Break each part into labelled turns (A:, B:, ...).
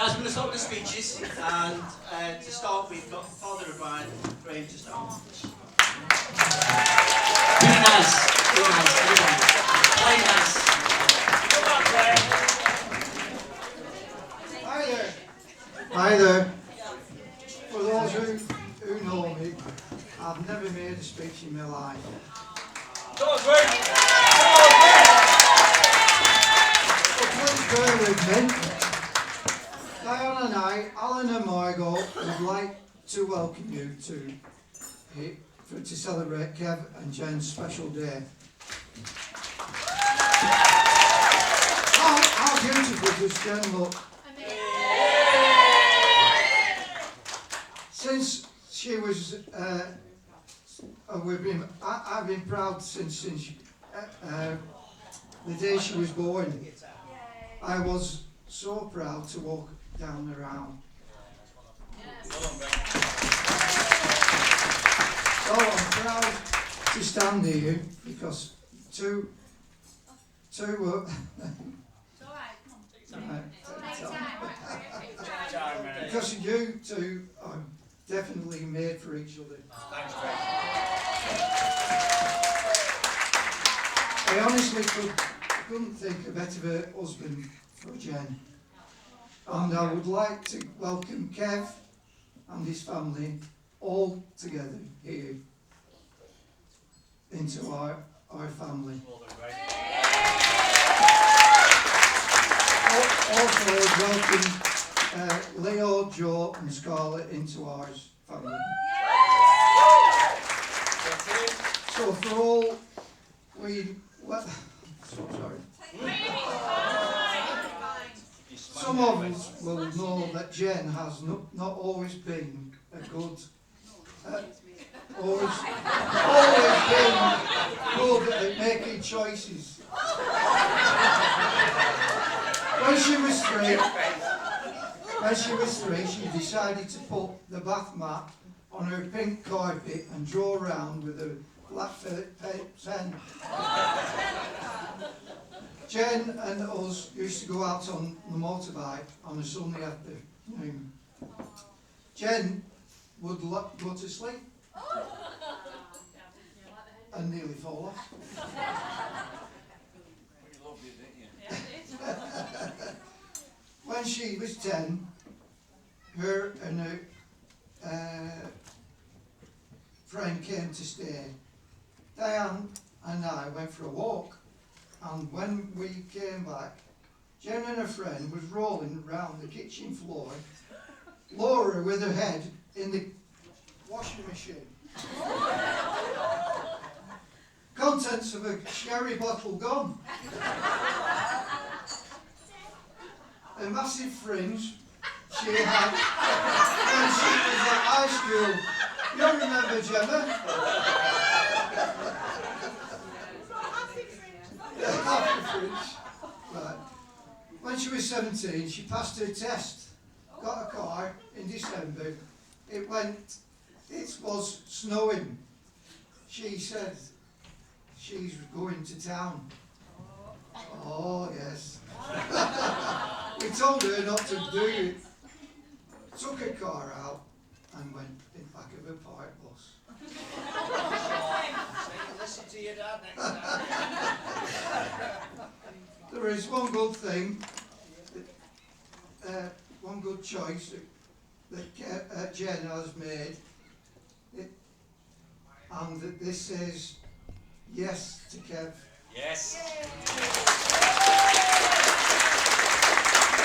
A: Guys, we're going to start with the speeches, and to start, we've got Father of Brian, Graham to start. Really nice, really nice, really nice. Play nice.
B: Hi there. Hi there. For those who know me, I've never made a speech in my life. So please bear with me. Diane and I, Alan and Margot, would like to welcome you to celebrate Kev and Jen's special day. How beautiful does Jen look? Since she was, I've been proud since the day she was born. I was so proud to walk down the aisle. So I'm proud to stand here because two because you two are definitely made for each other.
C: Thanks,
B: I honestly couldn't think of a better husband for Jen. And I would like to welcome Kev and his family all together here into our family. Also welcome Leo, Joe and Scarlett into our family. So for all some of us will know that Jen has not always been a good, always been good at making choices. When she was three, she decided to put the bath mat on her pink carpet and draw around with a black pen. Jen and us used to go out on the motorbike on a Sunday afternoon. Jen would go to sleep and nearly fall off. When she was 10, her and her friend came to stay. Diane and I went for a walk, and when we came back, Jen and her friend was rolling around the kitchen floor, Laura with her head in the washing machine. Contents of a sherry bottle gone. A massive fringe she had when she was at high school. You remember Gemma? Right. When she was 17, she passed her test, got a car in December. It was snowing. She said she's going to town. Oh, yes. We told her not to do it. Took her car out and went in the back of a park bus.
C: Listen to your dad next time.
B: There is one good thing, one good choice that Jen has made, and this says yes to Kev.
C: Yes.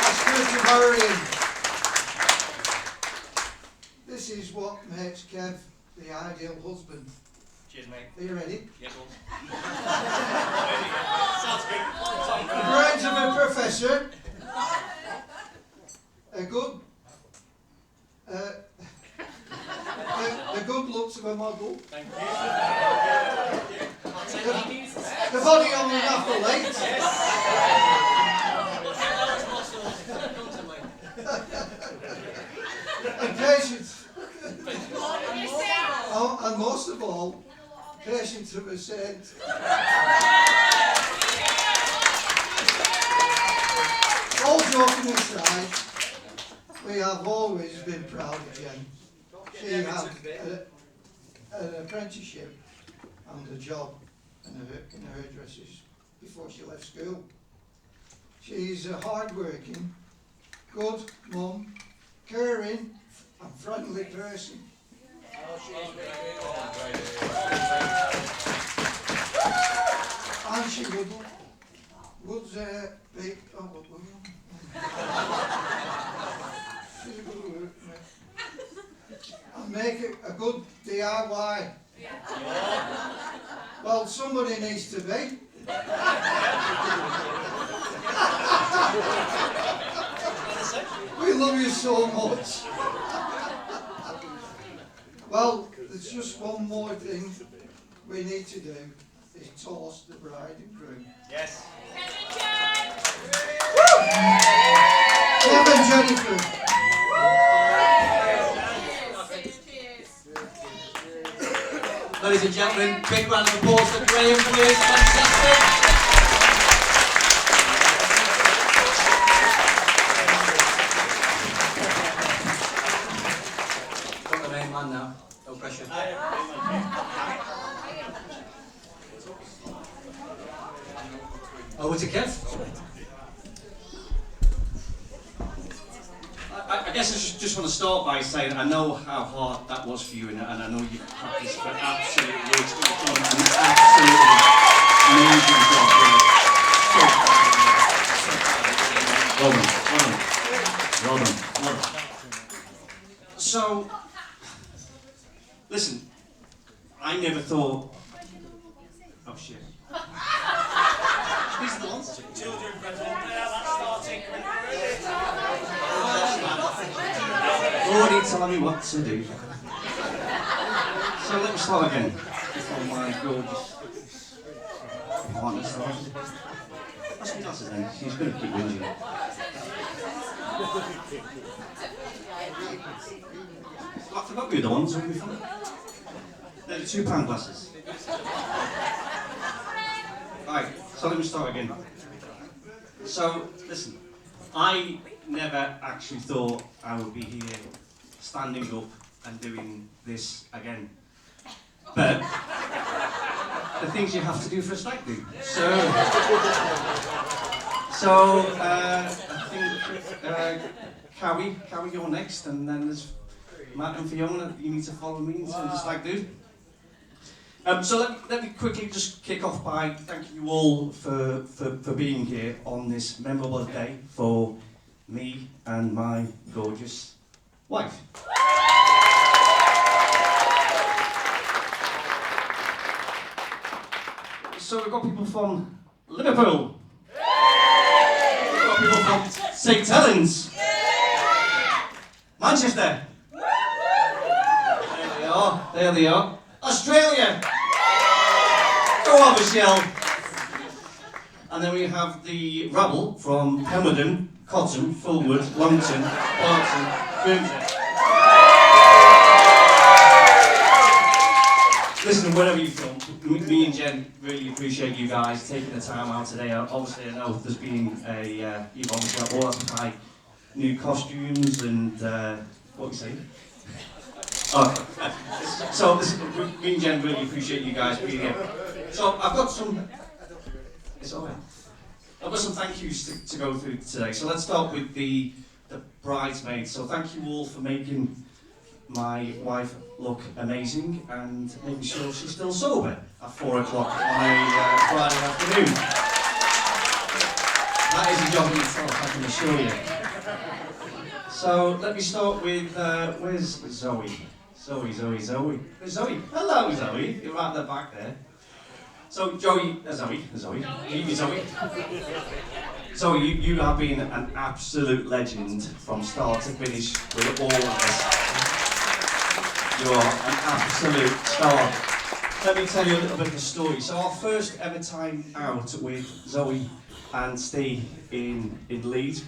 B: Ask her to marry him. This is what makes Kev the ideal husband.
C: Cheers, mate.
B: Are you ready?
C: Yes, well. Sounds good.
B: The brains of a professor, the good looks of a model,
C: Thank you.
B: the body on an athlete, and patience. Oh, and most of all, patience of a saint. All joking aside, we have always been proud of Jen. She had an apprenticeship and a job in a hairdresser's before she left school. She's a hard-working, good mum, caring and friendly person. And she would be, oh, what were you? She's a good worker. And make it a good DIY. Well, somebody needs to be. We love you so much. Well, there's just one more thing we need to do, is toast the bride and groom.
C: Yes.
B: Kev and Jennifer.
A: Ladies and gentlemen, big round of applause for Graham, please. Fantastic. Got the main man now. No pressure. Over to Kev. I guess I just want to start by saying I know how hard that was for you, and I know you've practiced for absolute weeks, but you've done an absolutely amazing job. Well done. So, listen, I never thought. Oh shit. These are the ones.
C: Children present there, that's starting.
A: Already telling me what to do. So let me start again. Before my gorgeous partner starts. That's what that's then. She's going to keep whinging. I forgot the other ones. They're the £2 glasses. Right, so let me start again. So, listen, I never actually thought I would be here standing up and doing this again. But the things you have to do for a stag do. I think Cowie, you're next, and then there's Matt and Fiona. You need to follow me into the stag do. So let me quickly just kick off by thanking you all for being here on this memorable day for me and my gorgeous wife. So we've got people from Liverpool. We've got people from St Helens. Manchester. There they are. Australia. Go on, Michelle. And then we have the rabble from Pemberton, Cotton, Fulwood, Longton, Barton, Grimsby. Listen, wherever you're from, me and Jen really appreciate you guys taking the time out today. Obviously, I know there's been you've obviously got all that high new costumes and what we say. Oh, so listen, me and Jen really appreciate you guys being here. So I've got some. It's alright. I've got some thank yous to go through today. So let's start with the bridesmaids. So thank you all for making my wife look amazing and making sure she's still sober at 4 o'clock on a Friday afternoon. That is a job in itself, I can assure you. So let me start with where's Zoe? Zoe. There's Zoe. Hello, Zoe. You're right at the back there. So Zoe. Zoe, you have been an absolute legend from start to finish with all of this. You are an absolute star. Let me tell you a little bit of a story. So our first ever time out with Zoe and Steve in Leeds.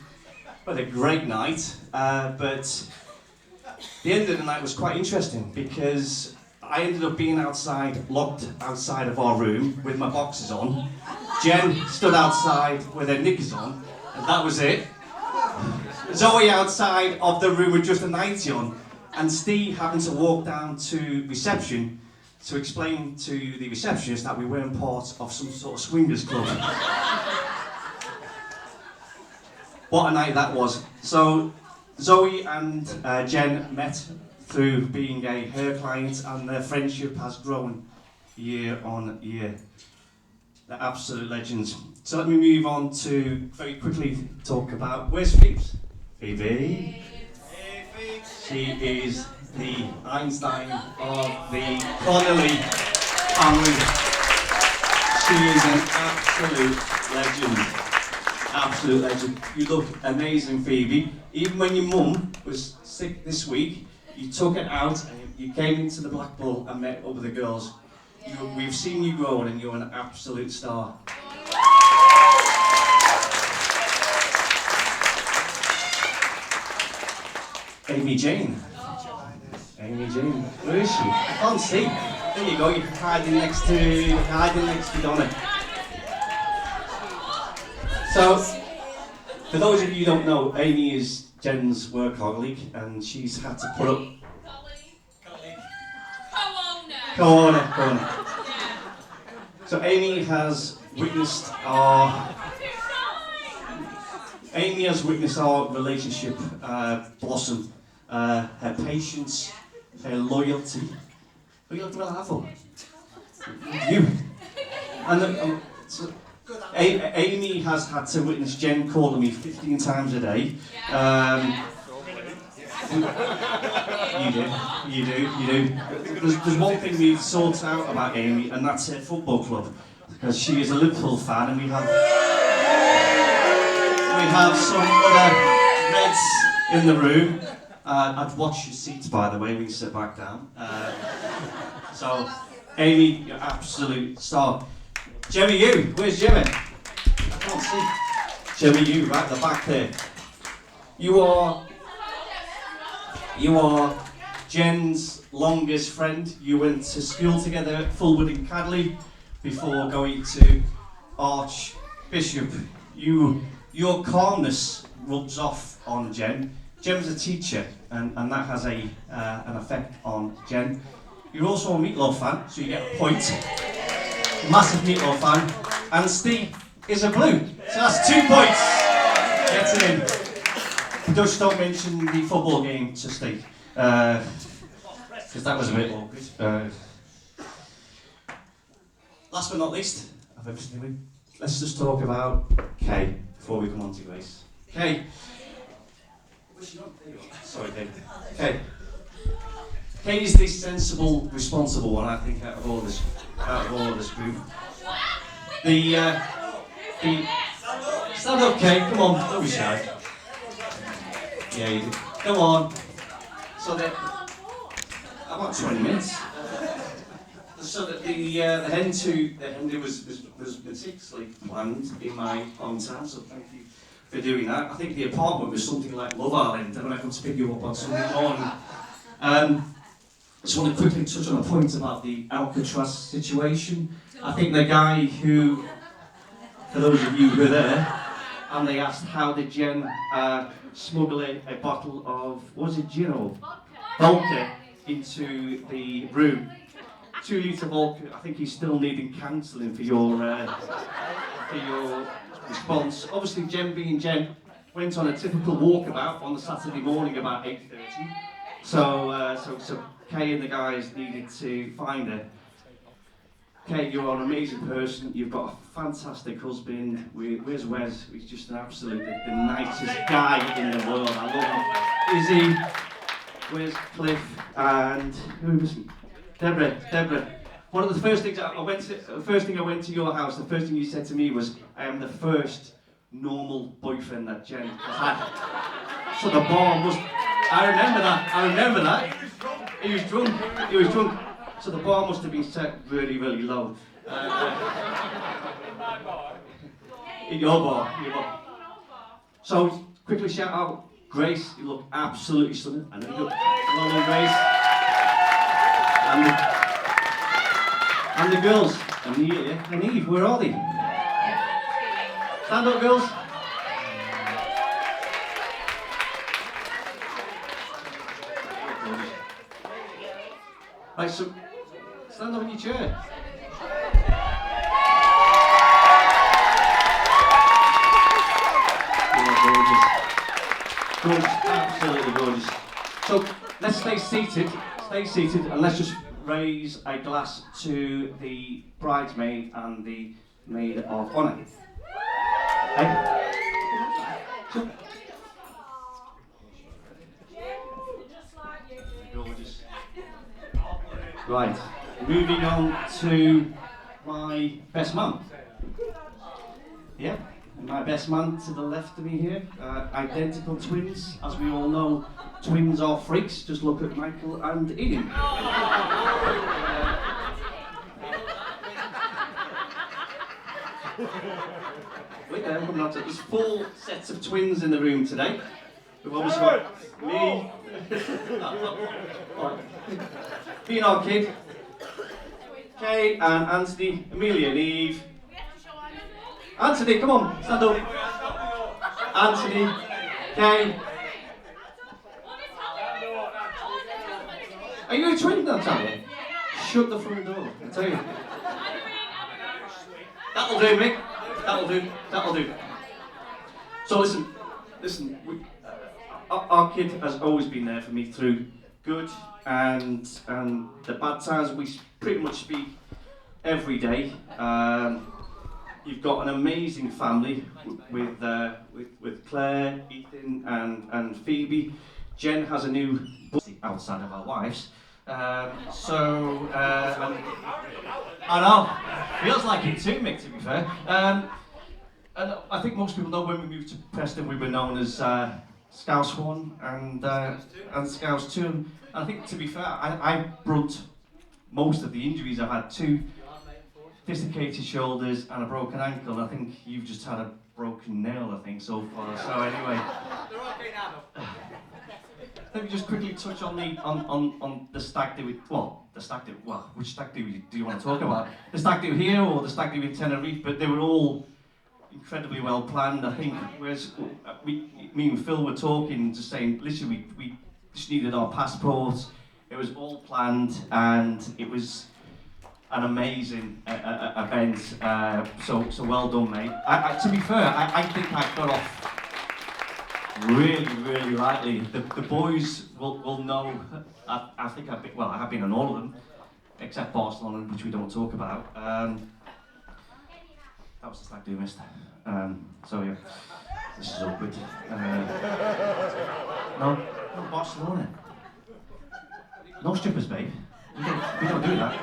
A: We had a great night, but the end of the night was quite interesting because I ended up being locked outside of our room with my boxers on. Jen stood outside with her knickers on, and that was it. Zoe outside of the room with just a nightie on, and Steve having to walk down to reception to explain to the receptionist that we weren't part of some sort of swingers club. What a night that was. So Zoe and Jen met through being her client, and their friendship has grown year on year. They're absolute legends. So let me move on to very quickly talk about, where's Phoebes? Phoebe. She is the Einstein of the Connolly family. She is an absolute legend. Absolute legend. You look amazing, Phoebe. Even when your mum was sick this week, you took it out and you came into the Black Bull and met up with the girls. We've seen you grow and you're an absolute star. Amy Jane. Amy Jane. Where is she? I can't see. There you go, you're hiding next to Donna. So, for those of you who don't know, Amy is Jen's work colleague, and she's had to put up... Co-owner. So Amy has witnessed our relationship blossom. Her patience, her loyalty. What are you looking at that for? You. And so Amy has had to witness Jen calling me 15 times a day. You do. There's one thing we've sorted out about Amy, and that's her football club, because she is a Liverpool fan, and we have some other Reds in the room. I'd watch your seats, by the way, when you sit back down. So, Amy, you're absolute star. Jimmy, you. Where's Jimmy? I can't see. Jimmy, you, right at the back there. You are Jen's longest friend. You went to school together at Fulwood in Cadley before going to Archbishop. Your calmness rubs off on Jen. Jen's a teacher, and that has an effect on Jen. You're also a Meatloaf fan, so you get a point. Massive Meatloaf fan. And Steve is a Blue, so that's 2 points. Gets it in. Just don't mention the football game to Steve, because that was a bit awkward. Last but not least, let's just talk about Kay before we come on to Grace. Kay. Sorry, Dave. Kay. Kay is the sensible, responsible one, I think, out of all this group. Stand up, Kay. Come on, don't be shy. Yeah, you do. Come on. So about 20 minutes. So that the hen do was meticulously planned in my hometown. So thank you for doing that. I think the apartment was something like Love Island, and when I come to pick you up on Sunday morning. I just want to quickly touch on a point about the Alcatraz situation. I think the guy who, for those of you who were there, and they asked how did Jen smuggle a bottle of, was it gin or vodka into the room? 2 litre vodka. I think he's still needing counselling for your response. Obviously, Jen being Jen, went on a typical walkabout on the Saturday morning about 8:30. So Kay and the guys needed to find her. Kay, you're an amazing person. You've got a fantastic husband. Where's Wes? He's just an absolute the nicest guy in the world. I love him. Izzy, where's Cliff, and who was he? Deborah. One of the first things I went to your house, the first thing you said to me was, I am the first normal boyfriend that Jen has had. So the bar must, I remember that. He was drunk. So the bar must have been set really, really low. In your bar. So quickly shout out, Grace, you look absolutely stunning. I know you look, well done, Grace. And the girls, Amelia and Eve, where are they? Stand up, girls. Right, so stand up in your chair. Gorgeous, absolutely gorgeous. So let's stay seated, and let's just raise a glass to the bridesmaid and the maid of honour. Hey? Gorgeous. Right, moving on to my best man. Yeah. My best man to the left of me here, identical twins. As we all know, twins are freaks. Just look at Michael and Ian. Wait there, I'm coming on to it. There's 4 sets of twins in the room today. We've obviously got me, being our kid, Kay and Anthony, Amelia and Eve. Anthony, come on, stand up. Anthony, Kay. Are you a twin, Natalia? Shut the front door, I tell you. That'll do, Mick. That'll do. So listen. Our kid has always been there for me through good and the bad times. We pretty much speak every day. You've got an amazing family with Claire, Ethan, and Phoebe. Jen has a new outside of our wives. I know, feels like it too, Mick, to be fair. And I think most people know when we moved to Preston, we were known as Scouse 1 and Scouse 2. And I think, to be fair, I brought most of the injuries I've had. 2 dislocated shoulders and a broken ankle. I think you've just had a broken nail, I think, so far. So anyway, let me just quickly touch on the stag do. Which stag do you want to talk about? The stag do here or the stag do in Tenerife? But they were all incredibly well planned. I think. Whereas me and Phil were talking, just saying, literally, we just needed our passports. It was all planned, and it was an amazing event. So well done, mate. To be fair, I think I got off really lightly. The boys will know. I think I have been on all of them, except Barcelona, which we don't talk about. That was the stag do, mister. So yeah, this is awkward. No, Barcelona. No strippers, babe. We don't do that.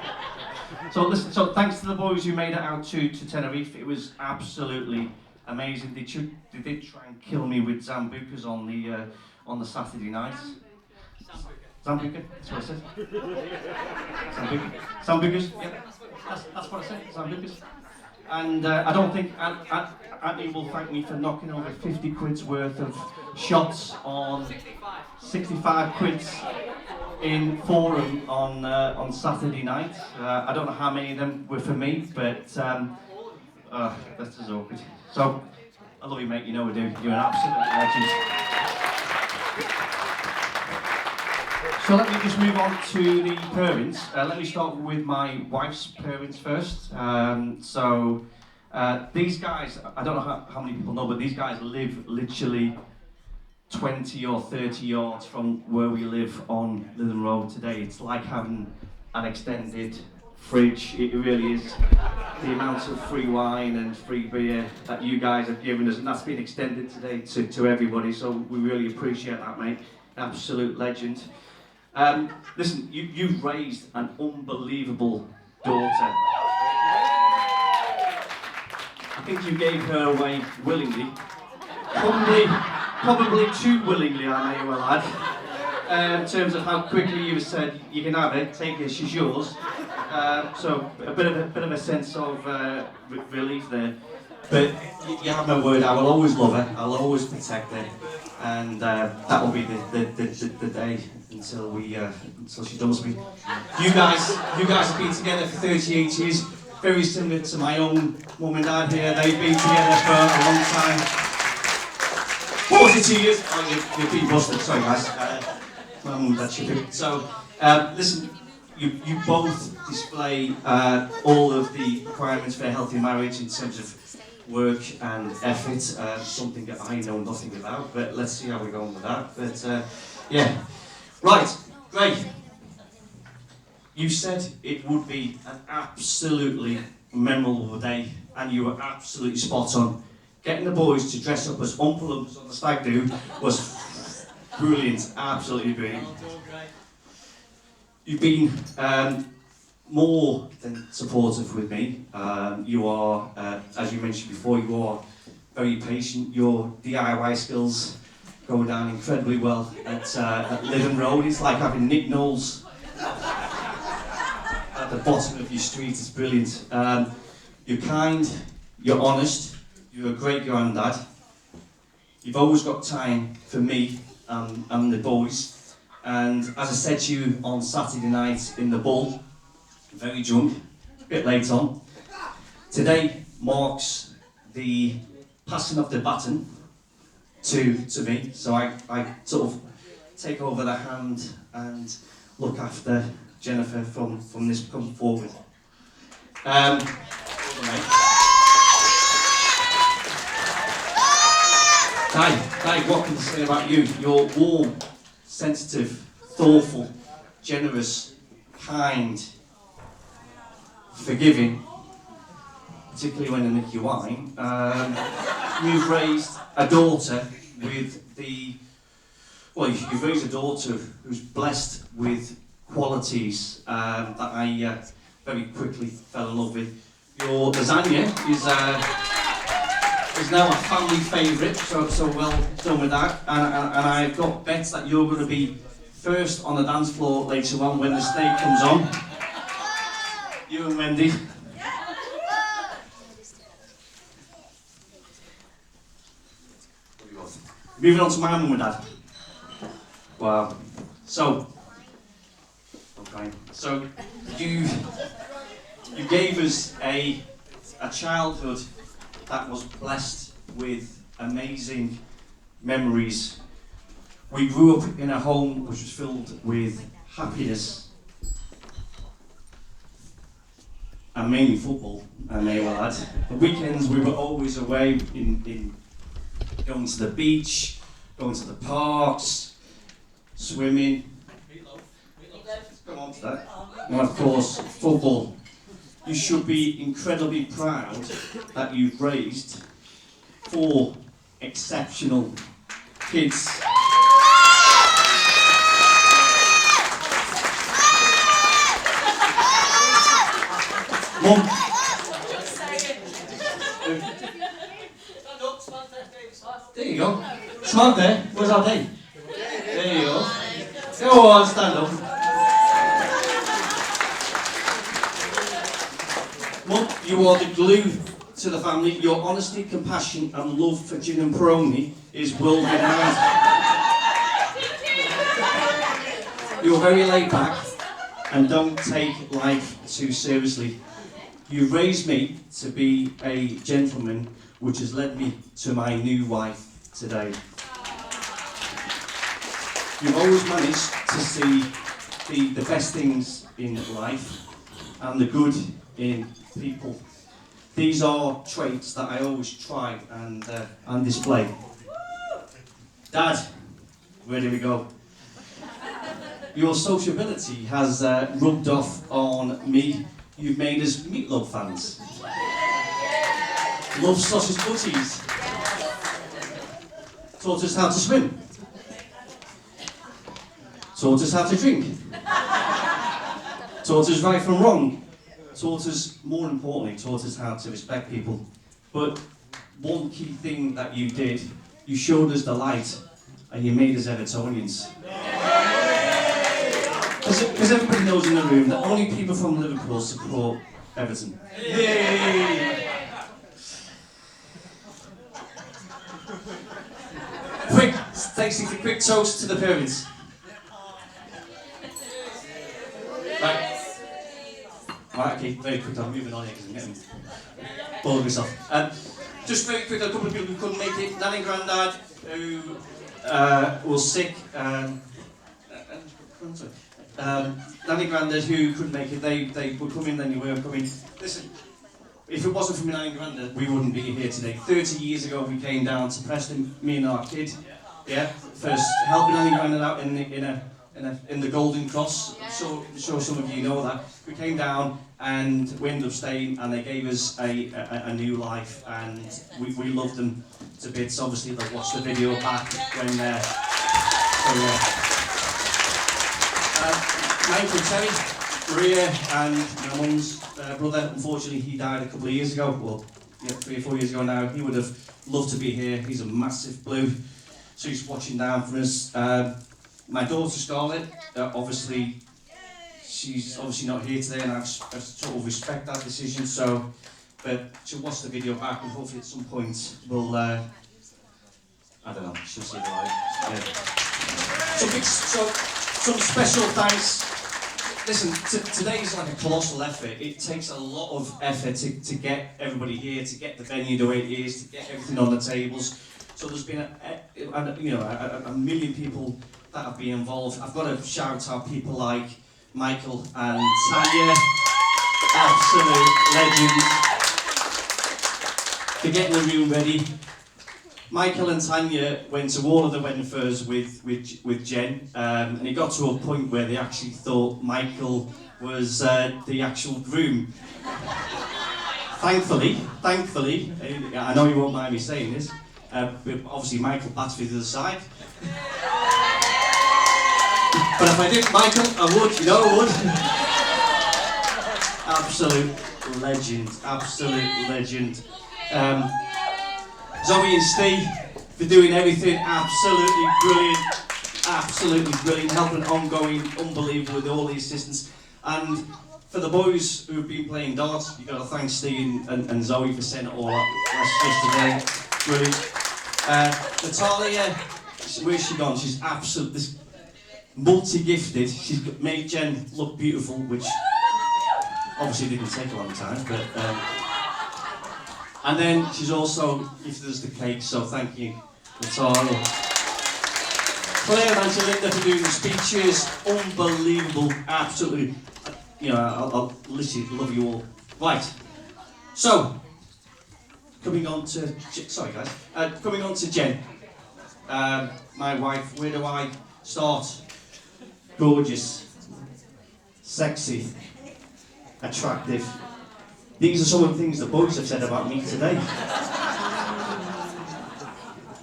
A: So listen. So thanks to the boys who made it out to Tenerife. It was absolutely amazing. They did try and kill me with Zambucas on the Saturday night. Zambuca, that's what I said. Zambucas, yeah, that's what I said. Zambucas. And I don't think Anthony will thank me for knocking over 50 quid's worth of shots on 65 quid's in Forum on Saturday night. I don't know how many of them were for me, but that's just awkward. So, I love you, mate. You know we do. You're an absolute legend. So let me just move on to the parents. Let me start with my wife's parents first. These guys, I don't know how many people know, but these guys live literally 20 or 30 yards from where we live on Lytham Road today. It's like having an extended fridge. It really is. The amount of free wine and free beer that you guys have given us, and that's been extended today to everybody, so we really appreciate that, mate. Absolute legend. Listen, you've raised an unbelievable daughter. I think you gave her away willingly. Probably too willingly, I may well add. In terms of how quickly you said, you can have it, take it, she's yours. So a bit of a sense of relief there. But you have my word, I will always love her, I'll always protect her. And that will be the day until she dumps me. You guys have been together for 38 years, very similar to my own mum and dad here. They've been together for a long time. 42 years. Oh, you're being busted. Sorry, guys. My mum and dad should do. So, listen, you both display all of the requirements for a healthy marriage in terms of work and effort, something that I know nothing about, but let's see how we go on with that. But yeah, right, great. You said it would be an absolutely memorable day, and you were absolutely spot on. Getting the boys to dress up as Oompa Loompas on the stag do was brilliant, absolutely brilliant. You've been more than supportive with me. You are, as you mentioned before, you are very patient. Your DIY skills go down incredibly well at Living Road. It's like having Nick Knowles at the bottom of your street. It's brilliant. You're kind, you're honest, you're a great granddad. You've always got time for me and the boys. And as I said to you on Saturday night in the Bull, very drunk, a bit late on. Today marks the passing of the baton to me, so I sort of take over the hand and look after Jennifer from this point forward. Dave, what can I say about you? You're warm, sensitive, thoughtful, generous, kind, forgiving, particularly when I nick your wine. You've raised a daughter you've raised a daughter who's blessed with qualities that I very quickly fell in love with. Your lasagna is now a family favourite, so well done with that. And I've got bets that you're going to be first on the dance floor later on when the steak comes on. You and Wendy. Moving on to my mum and dad. Wow. So you gave us a childhood that was blessed with amazing memories. We grew up in a home which was filled with happiness and mainly football, I may well add. The weekends we were always away in going to the beach, going to the parks, swimming. Come on to that. And of course, football. You should be incredibly proud that you've raised 4 exceptional kids. Mum. There you go. Samantha, where's our day? There you go. Go on, stand up. Mum, you are the glue to the family. Your honesty, compassion and love for gin and Peroni is world renowned. You're very laid back and don't take life too seriously. You raised me to be a gentleman, which has led me to my new wife today. You've always managed to see the best things in life and the good in people. These are traits that I always try and display. Dad, where do we go? Your sociability has rubbed off on me. You've made us meatloaf fans. Love sausage butties. Taught us how to swim. Taught us how to drink. Taught us right from wrong. Taught us, more importantly, taught us how to respect people. But one key thing that you did, you showed us the light and you made us Evertonians. Because everybody knows in the room that only people from Liverpool support Everton. Yay! Quick, Stacey, a quick toast to the parents. Right. Right, okay, very quick, I'm moving on here because I'm getting bored of myself. Just very quick, a couple of people who couldn't make it. Nan and Grandad, who was sick. Nanny Grandad who couldn't make it, they were coming, then you were coming. Listen, if it wasn't for Nanny Grandad, we wouldn't be here today. 30 years ago we came down to Preston, me and our kid, yeah, first helping Nanny Grandad out in the Golden Cross. I'm sure some of you know that. We came down and we ended up staying, and they gave us a new life, and we loved them to bits. Obviously they'll watch the video back when so yeah. Michael, Terry, Maria, and my mum's brother. Unfortunately, he died a couple of years ago. Well, yeah, 3 or 4 years ago now. He would have loved to be here. He's a massive blue, so he's watching down for us. My daughter Scarlett, obviously, she's obviously not here today, and I sort of respect that decision. So, but she'll watch the video back, and hopefully at some point we'll, I don't know, she'll see the light. Yeah. Some special thanks. Listen, today is like a colossal effort. It takes a lot of effort to get everybody here, to get the venue the way it is, to get everything on the tables. So there's been a million people that have been involved. I've got to shout out people like Michael and Tanya, absolute legends, for getting the room ready. Michael and Tanya went to all of the wedding fairs with Jen, and it got to a point where they actually thought Michael was the actual groom. Thankfully, I know you won't mind me saying this, but obviously Michael bats me to the side. But if I didn't Michael, I would, you know I would. Absolute legend, absolute legend. Zoe and Steve for doing everything, absolutely brilliant, helping ongoing, unbelievable with all the assistants. And for the boys who have been playing darts, you've got to thank Steve and Zoe for setting it all up. That's just today, brilliant. Natalia, where's she gone? She's absolutely multi-gifted. She's made Jen look beautiful, which obviously didn't take a long time, but. And then she's also gifted us the cake, so thank you, Natalia. Claire and Angelinda for doing the speeches, unbelievable, absolutely, I'll literally love you all. Right, so, coming on to Jen, my wife. Where do I start? Gorgeous, sexy, attractive. These are some of the things the boys have said about me today.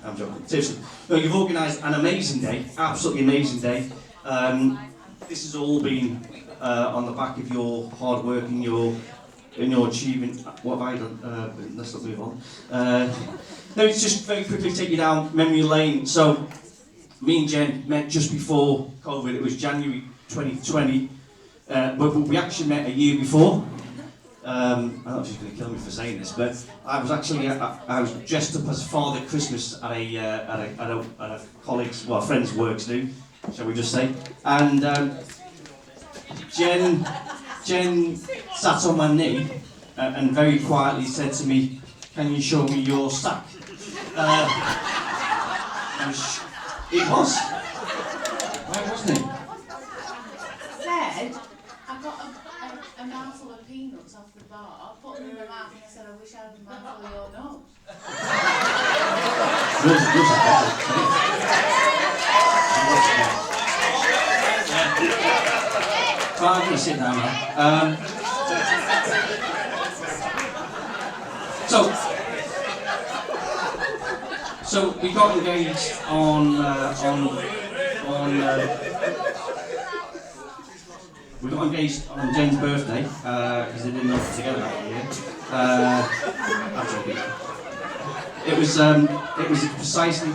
A: I'm joking, seriously. No, you've organised an amazing day, absolutely amazing day. This has all been on the back of your hard work and your achievement. What have I done? Let's not move on. No, it's just very quickly take you down memory lane. So, me and Jen met just before COVID. It was January 2020, but we actually met a year before. I don't know if she's going to kill me for saying this, but I was actually I was dressed up as Father Christmas at a colleague's, well, a friend's works do, shall we just say, and Jen sat on my knee and very quietly said to me, "Can you show me your sack?" It was. Where wasn't it?
D: Said, I got a mouthful of peanuts off the bar, put them in my mouth, and I said, I wish I had a mouthful of your nose.
A: Well, I'm going to sit down now. So we got engaged on we got engaged on Jen's birthday because they didn't know it together that year. Absolutely. It was precisely.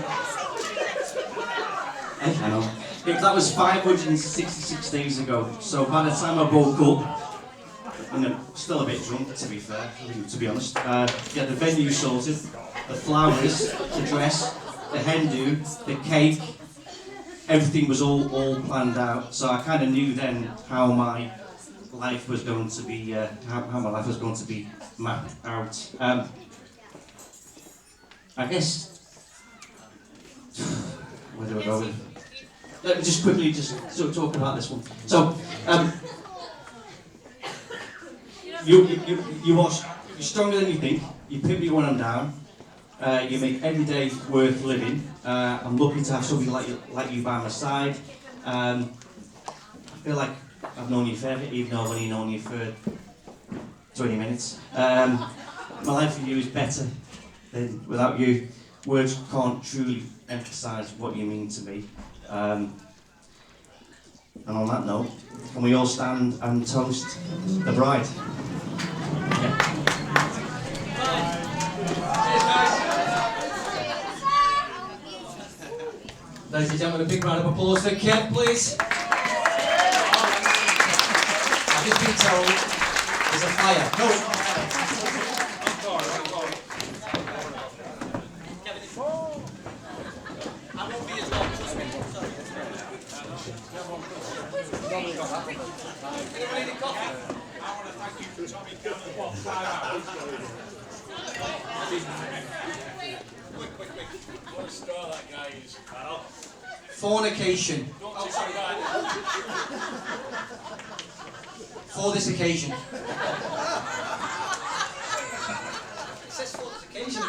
A: I know. That was 566 days ago. So by the time I woke up, still a bit drunk, to be fair, to be honest. Get the venue sorted, the flowers, the dress, the hen do, the cake. Everything was all planned out. So I kind of knew then how my life was going to be, how my life was going to be mapped out. I guess. Where do I go with? let me just quickly just sort of talk about this one. So, you're stronger than you think. You put me when I'm down. You make every day worth living. I'm lucky to have somebody like you by my side. I feel like I've known you forever, even though I've only known you for 20 minutes. My life with you is better than without you. Words can't truly emphasise what you mean to me. And on that note, can we all stand and toast the bride? Yeah.
E: Ladies and gentlemen, a big round of applause for Kev, please. I've just been told there's a fire. No.
C: I won't be as long, trust me.
E: Anybody need coffee?
C: I want to thank you for Tommy Cannon. What, 5 hours? Quick. What a star that guy is. I know.
E: Fornication.
C: Don't say that.
E: For this occasion. It says for this occasion.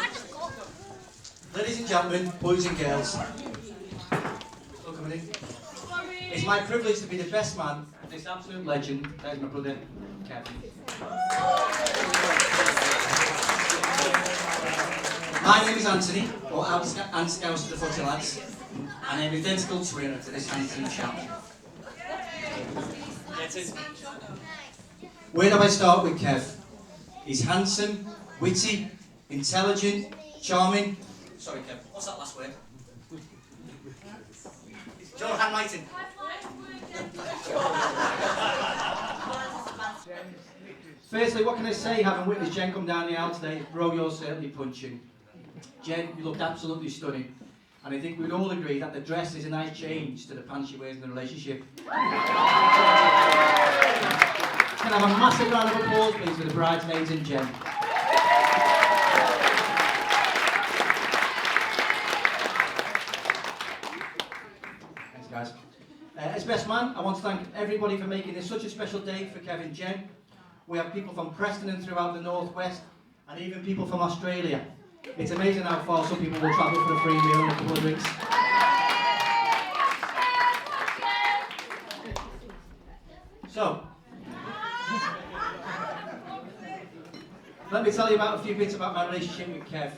E: Ladies and gentlemen, boys and girls. Still coming in. It's my privilege to be the best man of this absolute legend. There's my brother, Kevin. My name is Anthony, or Anti-Scouse to the Footy Lads, and I'm identical twin to this handsome chap. Where do I start with Kev? He's handsome, witty, intelligent, charming. Sorry, Kev, what's that last word? It's your handwriting. Firstly, what can I say, having witnessed Jen come down the aisle today? Bro, you're certainly punching. Jen, you looked absolutely stunning. And I think we'd all agree that the dress is a nice change to the pants she wears in the relationship. Can I have a massive round of applause, please, for the bridesmaids and Jen? Thanks, guys. As best man, I want to thank everybody for making this such a special day for Kev and Jen. We have people from Preston and throughout the northwest, and even people from Australia. It's amazing how far some people will travel for a free meal and a couple of drinks. So, let me tell you about a few bits about my relationship with Kev.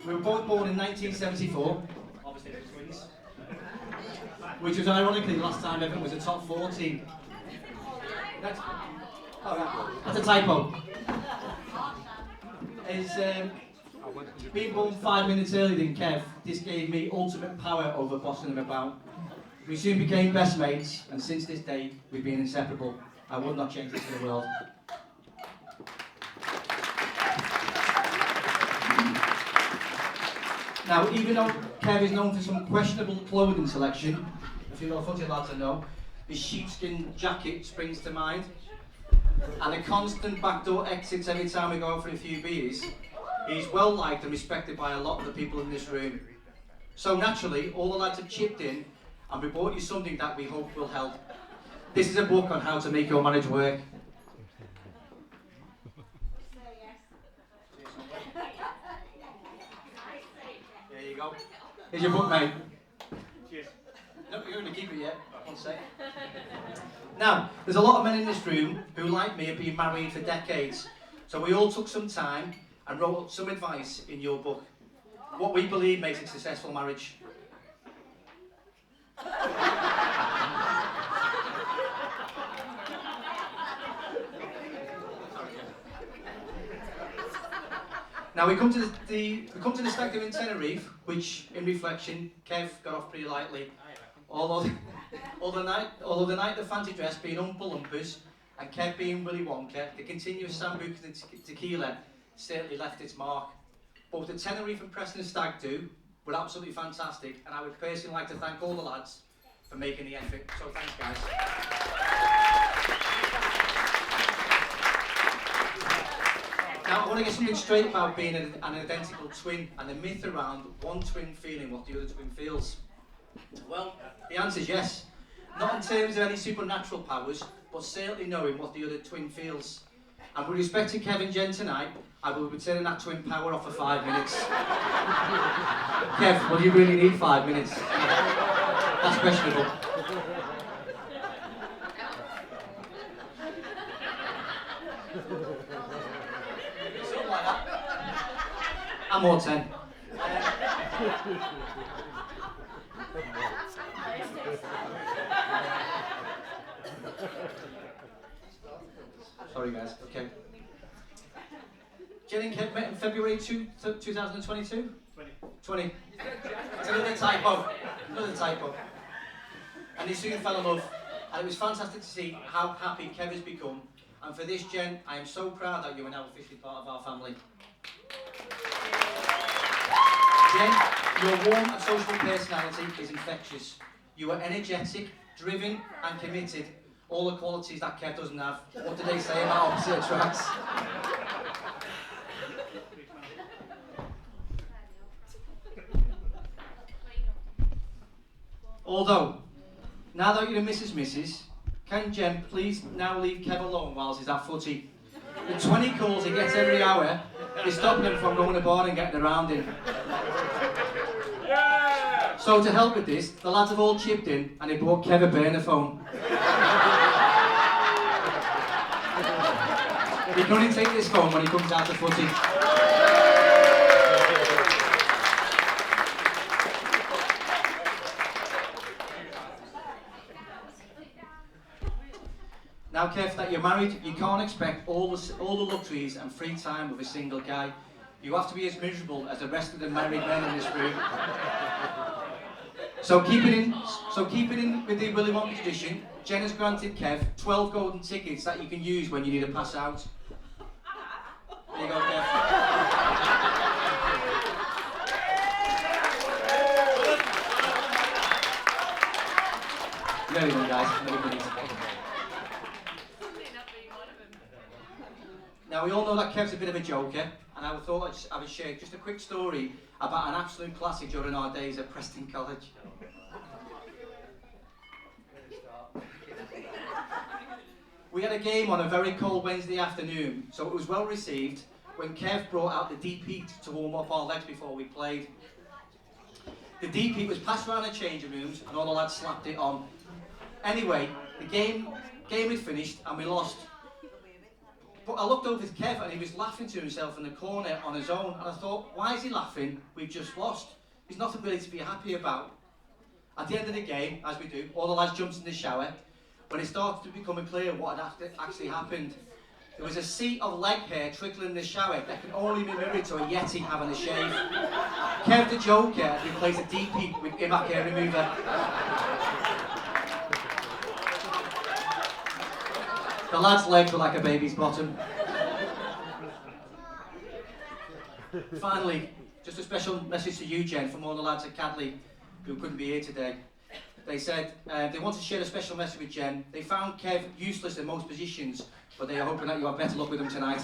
E: We were both born in 1974, obviously they were twins, which was ironically the last time Evan was a top 14. That's a typo. Being born 5 minutes earlier than Kev, this gave me ultimate power over bossing him about. We soon became best mates, and since this day, we've been inseparable. I would not change it for the world. Now, even though Kev is known for some questionable clothing selection, a few little footy lads I know, his sheepskin jacket springs to mind, and a constant backdoor exits every time we go out for a few beers. He's well liked and respected by a lot of the people in this room. So naturally, all the lads have chipped in, and we brought you something that we hope will help. This is a book on how to make your marriage work. There you go. Here's your book, mate. Cheers. No, you're going to keep it yet. One sec. Now, there's a lot of men in this room who, like me, have been married for decades. So we all took some time and wrote up some advice in your book. What we believe makes a successful marriage. Now we come to the stag do in Tenerife, which, in reflection, Kev got off pretty lightly. Although the night the fancy dress being Oompa Loompas and Kev being Willy Wonka, the continuous sambuca and tequila certainly left its mark. Both the Tenerife and Preston stag do were absolutely fantastic, and I would personally like to thank all the lads for making the effort. So thanks, guys. Now, I want to get something straight about being an identical twin and the myth around one twin feeling what the other twin feels. Well, the answer is yes. Not in terms of any supernatural powers, but certainly knowing what the other twin feels. And with respect to Kev and Jen tonight, I will be turning that twin power off for 5 minutes. Kev, well, you really need 5 minutes. That's questionable. Something like that. And more 10. Sorry guys, okay. Jen and Kev met in February 2022? 20. It's another typo. And they soon fell in love. And it was fantastic to see how happy Kev has become. And for this, Jen, I am so proud that you are now officially part of our family. Jen, your warm and social personality is infectious. You are energetic, driven and committed. All the qualities that Kev doesn't have. What do they say about opposite attracts? Although, now that you're a Mrs. Can Jen please now leave Kev alone whilst he's at footy? The 20 calls he gets every hour is stopping him from going to bar and getting around him. Yeah! So to help with this, the lads have all chipped in and they bought Kev a burner phone. He can only take this phone when he comes out of footy. Now, Kev, that you're married, you can't expect all the luxuries and free time of a single guy. You have to be as miserable as the rest of the married men in this room. So keep it in with the Willy Wonka tradition. Jen has granted Kev 12 golden tickets that you can use when you need to pass out. There you go, Kev. Very good, guys. Very good. Now, we all know that Kev's a bit of a joker, and I thought I would share just a quick story about an absolute classic during our days at Preston College. We had a game on a very cold Wednesday afternoon, so it was well received when Kev brought out the deep heat to warm up our legs before we played. The deep heat was passed around the changing rooms and all the lads slapped it on. Anyway, the game had finished and we lost. But I looked over to Kev and he was laughing to himself in the corner on his own, and I thought, why is he laughing? We've just lost. There's nothing really to be happy about. At the end of the game, as we do, all the lads jumped in the shower. When it started to become clear what had actually happened, there was a sea of leg hair trickling in the shower that can only be mirrored to a Yeti having a shave. Kev the Joker replaced a deep heat with Imac hair remover. The lad's legs were like a baby's bottom. Finally, just a special message to you, Jen, from all the lads at Cadley who couldn't be here today. They said they want to share a special message with Jen. They found Kev useless in most positions, but they are hoping that you have better luck with him tonight.